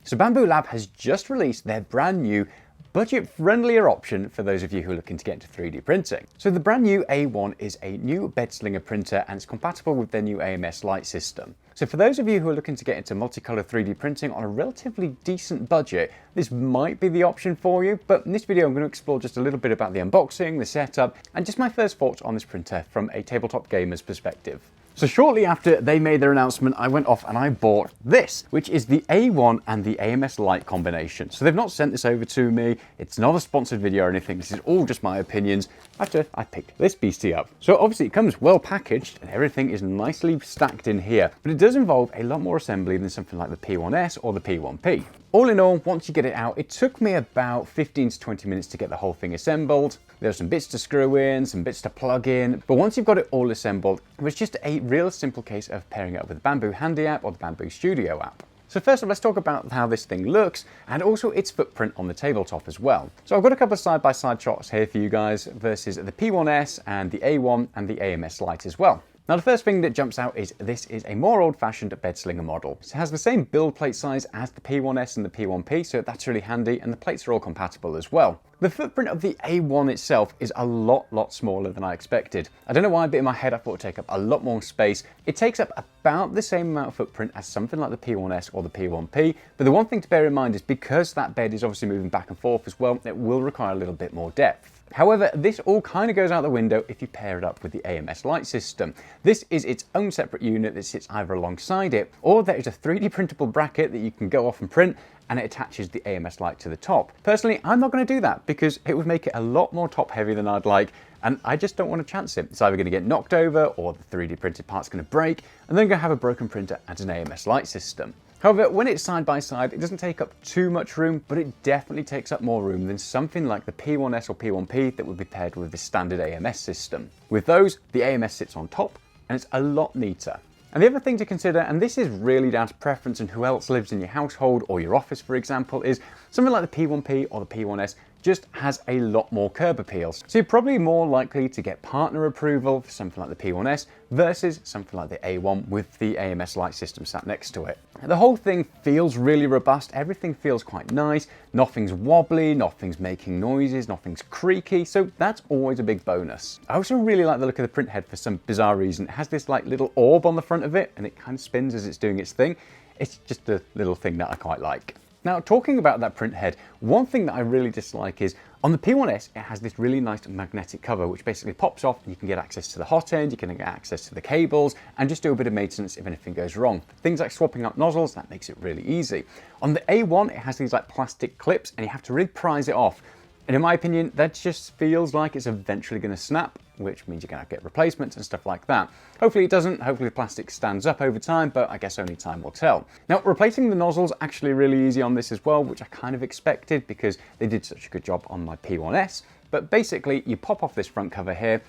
So Bambu Lab has just released their brand new budget-friendlier option for those of you who are looking to get into 3D printing. So the brand new A1 is a new bed slinger printer and it's compatible with their new AMS Lite system. So for those of you who are looking to get into multicolor 3D printing on a relatively decent budget, this might be the option for you, but in this video I'm going to explore just a little bit about the unboxing, the setup, and just my first thoughts on this printer from a tabletop gamer's perspective. So shortly after they made their announcement, I went off and I bought this, which is the A1 and the AMS Lite combination. So they've not sent this over to me. It's not a sponsored video or anything. This is all just my opinions after I picked this beastie up. So obviously it comes well packaged and everything is nicely stacked in here, but it does involve a lot more assembly than something like the P1S or the P1P. All in all, once you get it out, it took me about 15 to 20 minutes to get the whole thing assembled. There are some bits to screw in, some bits to plug in, but once you've got it all assembled, it was just a real simple case of pairing it up with the Bambu Handy app or the Bambu Studio app. So first off, let's talk about how this thing looks and also its footprint on the tabletop as well. So I've got a couple of side-by-side shots here for you guys versus the P1S and the A1 and the AMS Lite as well. Now the first thing that jumps out is this is a more old-fashioned bed slinger model. It has the same build plate size as the P1S and the P1P, so that's really handy, and the plates are all compatible as well. The footprint of the A1 itself is a lot smaller than I expected. I don't know why, but in my head I thought it would take up a lot more space. It takes up about the same amount of footprint as something like the P1S or the P1P, but the one thing to bear in mind is because that bed is obviously moving back and forth as well, it will require a little bit more depth. However, this all kind of goes out the window if you pair it up with the AMS Lite system. This is its own separate unit that sits either alongside it, or there is a 3D printable bracket that you can go off and print, and it attaches the AMS Lite to the top. Personally, I'm not going to do that because it would make it a lot more top heavy than I'd like, and I just don't want to chance it. It's either going to get knocked over or the 3D printed part's going to break, and then I'm going to have a broken printer and an AMS Lite system. However, when it's side by side, it doesn't take up too much room, but it definitely takes up more room than something like the P1S or P1P that would be paired with the standard AMS system. With those, the AMS sits on top, and it's a lot neater. And the other thing to consider, and this is really down to preference and who else lives in your household or your office, for example, is something like the P1P or the P1S just has a lot more curb appeals. So you're probably more likely to get partner approval for something like the P1S versus something like the A1 with the AMS Lite system sat next to it. The whole thing feels really robust. Everything feels quite nice. Nothing's wobbly, nothing's making noises, nothing's creaky. So that's always a big bonus. I also really like the look of the print head for some bizarre reason. It has this like little orb on the front of it and it kind of spins as it's doing its thing. It's just a little thing that I quite like. Now, talking about that print head, one thing that I really dislike is on the P1S, it has this really nice magnetic cover, which basically pops off and you can get access to the hot end, you can get access to the cables, and just do a bit of maintenance if anything goes wrong. Things like swapping out nozzles, that makes it really easy. On the A1, it has these like plastic clips and you have to really prise it off. And in my opinion, that just feels like it's eventually going to snap, which means you're going to get replacements and stuff like that. Hopefully it doesn't, hopefully the plastic stands up over time, but I guess only time will tell. Now, replacing the nozzles actually really easy on this as well, which I kind of expected because they did such a good job on my P1S. But basically, you pop off this front cover here,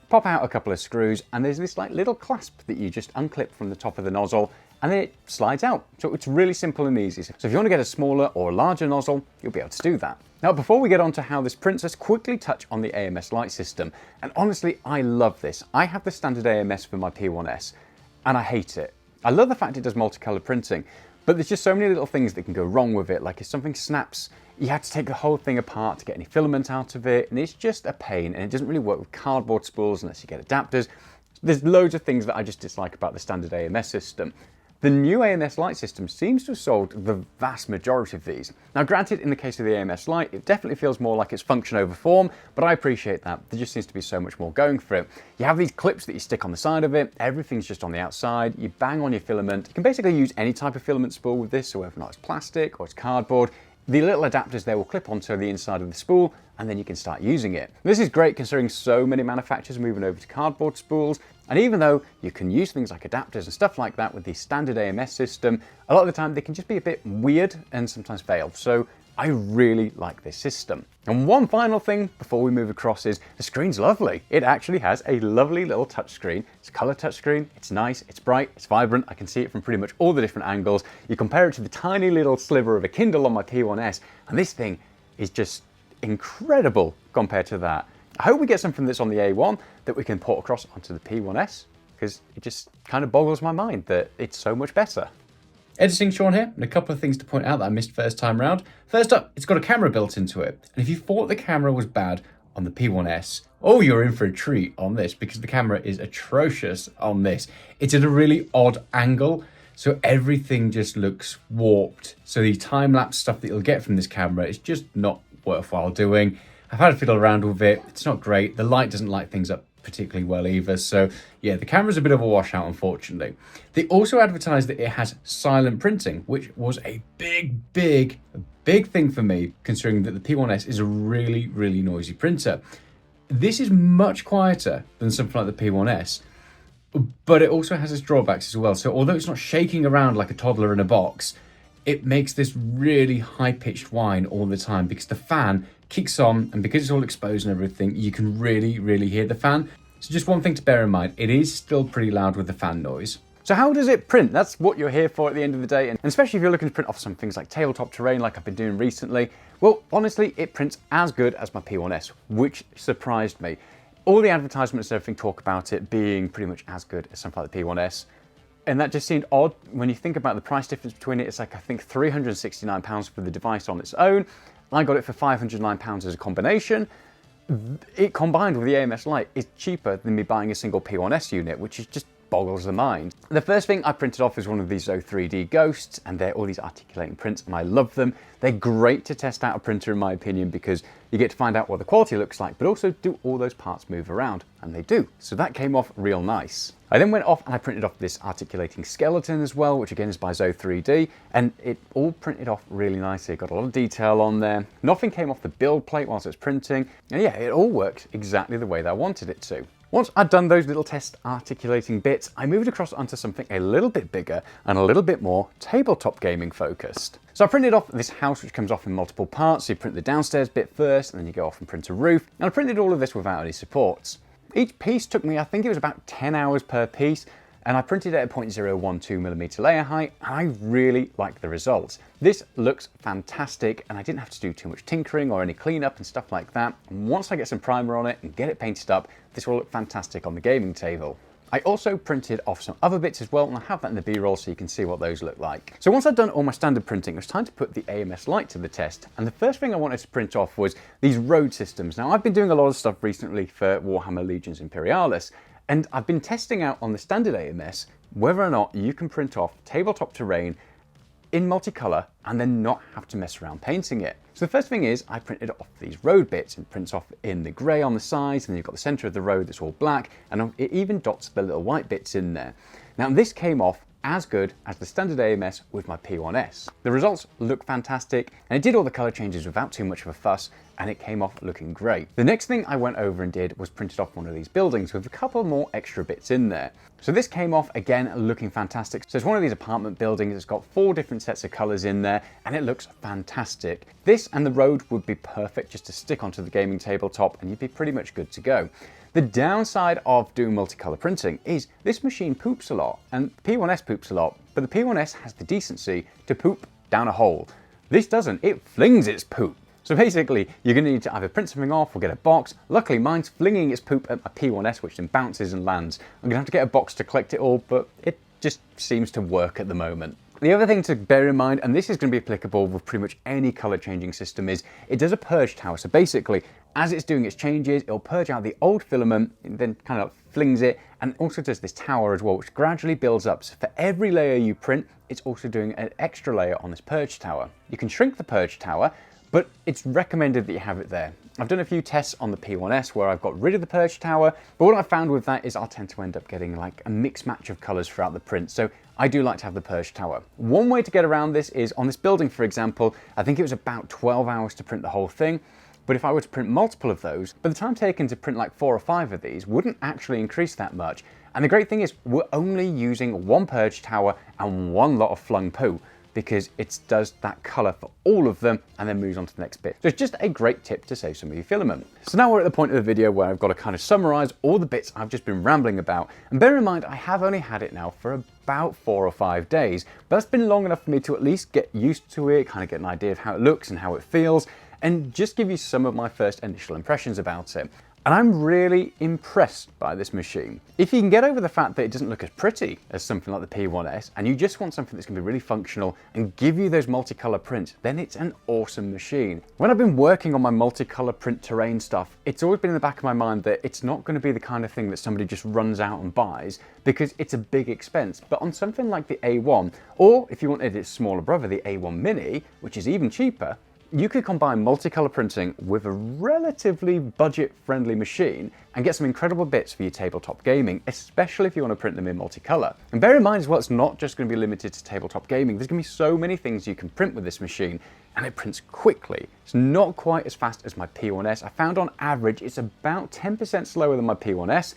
pop out a couple of screws, and there's this like little clasp that you just unclip from the top of the nozzle, and then it slides out. So it's really simple and easy. So if you want to get a smaller or larger nozzle, you'll be able to do that. Now, before we get on to how this prints, let's quickly touch on the AMS Lite system. And honestly, I love this. I have the standard AMS for my P1S, and I hate it. I love the fact it does multicolor printing, but there's just so many little things that can go wrong with it. Like if something snaps, you have to take the whole thing apart to get any filament out of it, and it's just a pain, and it doesn't really work with cardboard spools unless you get adapters. There's loads of things that I just dislike about the standard AMS system. The new AMS Lite system seems to have solved the vast majority of these. Now granted, in the case of the AMS Lite, it definitely feels more like it's function over form, but I appreciate that. There just seems to be so much more going for it. You have these clips that you stick on the side of it, everything's just on the outside, you bang on your filament. You can basically use any type of filament spool with this, so whether or not it's plastic or it's cardboard, the little adapters there will clip onto the inside of the spool and then you can start using it. This is great considering so many manufacturers are moving over to cardboard spools, and even though you can use things like adapters and stuff like that with the standard AMS system, a lot of the time they can just be a bit weird and sometimes fail. So I really like this system. And one final thing before we move across is the screen's lovely. It actually has a lovely little touchscreen. It's a color touchscreen, it's nice, it's bright, it's vibrant. I can see it from pretty much all the different angles. You compare it to the tiny little sliver of a Kindle on my P1S, and this thing is just incredible compared to that. I hope we get something that's on the A1 that we can port across onto the P1S, because it just kind of boggles my mind that it's so much better. Editing Sean here, and a couple of things to point out that I missed first time round. First up, it's got a camera built into it. And if you thought the camera was bad on the P1S, oh, you're in for a treat on this, because the camera is atrocious on this. It's at a really odd angle, so everything just looks warped. So the time-lapse stuff that you'll get from this camera is just not worthwhile doing. I've had to fiddle around with it. It's not great. The light doesn't light things up particularly well either. So yeah, the camera's a bit of a washout, unfortunately. They also advertised that it has silent printing, which was a big thing for me, considering that the P1S is a really noisy printer. This is much quieter than something like the P1S, but it also has its drawbacks as well. So although it's not shaking around like a toddler in a box, it makes this really high-pitched whine all the time because the fan kicks on, and because it's all exposed and everything, you can really hear the fan. So just one thing to bear in mind, it is still pretty loud with the fan noise. So how does it print? That's what you're here for at the end of the day, and especially if you're looking to print off some things like tabletop terrain like I've been doing recently. Well, honestly, it prints as good as my P1S, which surprised me. All the advertisements and everything talk about it being pretty much as good as something like the P1S. And that just seemed odd when you think about the price difference between it. It's like, I think, £369 for the device on its own. I got it for £509 as a combination. It combined with the AMS Lite is cheaper than me buying a single P1S unit, which is just boggles the mind. The first thing I printed off was one of these Zo3D Ghosts, and they're all these articulating prints, and I love them. They're great to test out a printer, in my opinion, because you get to find out what the quality looks like, but also do all those parts move around? And they do. So that came off real nice. I then went off and I printed off this articulating skeleton as well, which again is by Zo3D, and it all printed off really nicely. It got a lot of detail on there. Nothing came off the build plate whilst it was printing, and yeah, it all worked exactly the way that I wanted it to. Once I'd done those little test articulating bits, I moved across onto something a little bit bigger and a little bit more tabletop gaming focused. So I printed off this house, which comes off in multiple parts. So you print the downstairs bit first, and then you go off and print a roof. And I printed all of this without any supports. Each piece took me, I think it was about 10 hours per piece, and I printed it at 0.012mm layer height, and I really like the results. This looks fantastic, and I didn't have to do too much tinkering or any cleanup and stuff like that. And once I get some primer on it and get it painted up, this will look fantastic on the gaming table. I also printed off some other bits as well, and I have that in the B-roll so you can see what those look like. So once I'd done all my standard printing, it was time to put the AMS Lite to the test, and the first thing I wanted to print off was these road systems. Now, I've been doing a lot of stuff recently for Warhammer Legions Imperialis, and I've been testing out on the standard AMS whether or not you can print off tabletop terrain in multicolor and then not have to mess around painting it. So the first thing is I printed off these road bits, and prints off in the grey on the sides, and you've got the centre of the road that's all black, and it even dots the little white bits in there. Now this came off as good as the standard AMS with my P1S. The results look fantastic, and it did all the colour changes without too much of a fuss, and it came off looking great. The next thing I went over and did was printed off one of these buildings with a couple more extra bits in there. So this came off again looking fantastic. So it's one of these apartment buildings. It's got 4 different sets of colours in there, and it looks fantastic. This and the road would be perfect just to stick onto the gaming tabletop, and you'd be pretty much good to go. The downside of doing multicolour printing is this machine poops a lot, and P1S poops a lot, but the P1S has the decency to poop down a hole. This doesn't, it flings its poop. So basically, you're going to need to either print something off or get a box. Luckily, mine's flinging its poop at my P1S, which then bounces and lands. I'm going to have to get a box to collect it all, but it just seems to work at the moment. The other thing to bear in mind, and this is going to be applicable with pretty much any colour changing system, is it does a purge tower. So basically, as it's doing its changes, it'll purge out the old filament, and then kind of flings it, and also does this tower as well, which gradually builds up. So for every layer you print, it's also doing an extra layer on this purge tower. You can shrink the purge tower, but it's recommended that you have it there. I've done a few tests on the P1S where I've got rid of the purge tower, but what I found with that is I'll tend to end up getting like a mixed match of colours throughout the print, so I do like to have the purge tower. One way to get around this is on this building, for example, I think it was about 12 hours to print the whole thing, but if I were to print multiple of those, by the time taken to print like 4 or 5 of these wouldn't actually increase that much. And the great thing is we're only using 1 purge tower and 1 lot of flung poo, because it does that colour for all of them and then moves on to the next bit. So it's just a great tip to save some of your filament. So now we're at the point of the video where I've got to kind of summarise all the bits I've just been rambling about. And bear in mind, I have only had it now for about 4 or 5 days, but that's been long enough for me to at least get used to it, kind of get an idea of how it looks and how it feels, and just give you some of my first initial impressions about it. And I'm really impressed by this machine. If you can get over the fact that it doesn't look as pretty as something like the P1S, and you just want something that's going to be really functional and give you those multicolor prints, then it's an awesome machine. When I've been working on my multicolor print terrain stuff, it's always been in the back of my mind that it's not going to be the kind of thing that somebody just runs out and buys because it's a big expense. But on something like the A1, or if you wanted its smaller brother, the A1 Mini, which is even cheaper, you could combine multicolor printing with a relatively budget-friendly machine and get some incredible bits for your tabletop gaming, especially if you want to print them in multicolor. And bear in mind as well, it's not just going to be limited to tabletop gaming. There's going to be so many things you can print with this machine, and it prints quickly. It's not quite as fast as my P1S. I found on average it's about 10% slower than my P1S.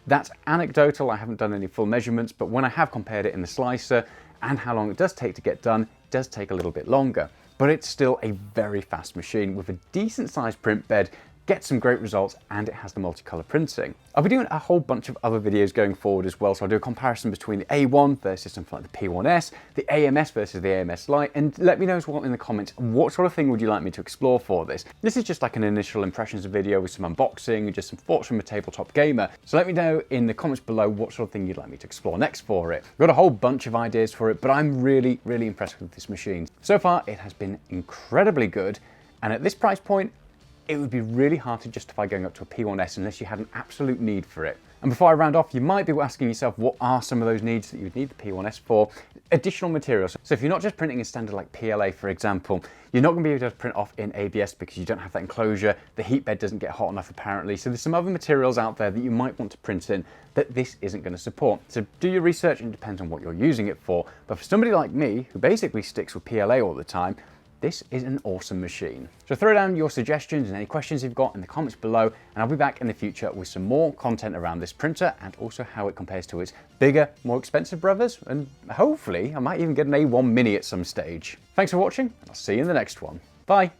That's anecdotal, I haven't done any full measurements, but when I have compared it in the slicer and how long it does take to get done, it does take a little bit longer. But it's still a very fast machine with a decent sized print bed, gets some great results, and it has the multicolor printing. I'll be doing a whole bunch of other videos going forward as well, so I'll do a comparison between the A1 versus something like the P1S, the AMS versus the AMS Lite, and let me know as well in the comments, what sort of thing would you like me to explore for this? This is just like an initial impressions video with some unboxing and just some thoughts from a tabletop gamer, so let me know in the comments below what sort of thing you'd like me to explore next for it. I've got a whole bunch of ideas for it, but I'm really impressed with this machine. So far, it has been incredibly good, and at this price point, it would be really hard to justify going up to a P1S unless you had an absolute need for it. And before I round off, you might be asking yourself, what are some of those needs that you would need the P1S for? Additional materials. So if you're not just printing in standard like PLA, for example, you're not going to be able to print off in ABS because you don't have that enclosure. The heat bed doesn't get hot enough apparently. So there's some other materials out there that you might want to print in that this isn't going to support. So do your research, and it depends on what you're using it for. But for somebody like me, who basically sticks with PLA all the time, this is an awesome machine. So throw down your suggestions and any questions you've got in the comments below, and I'll be back in the future with some more content around this printer and also how it compares to its bigger, more expensive brothers, and hopefully I might even get an A1 Mini at some stage. Thanks for watching, and I'll see you in the next one. Bye.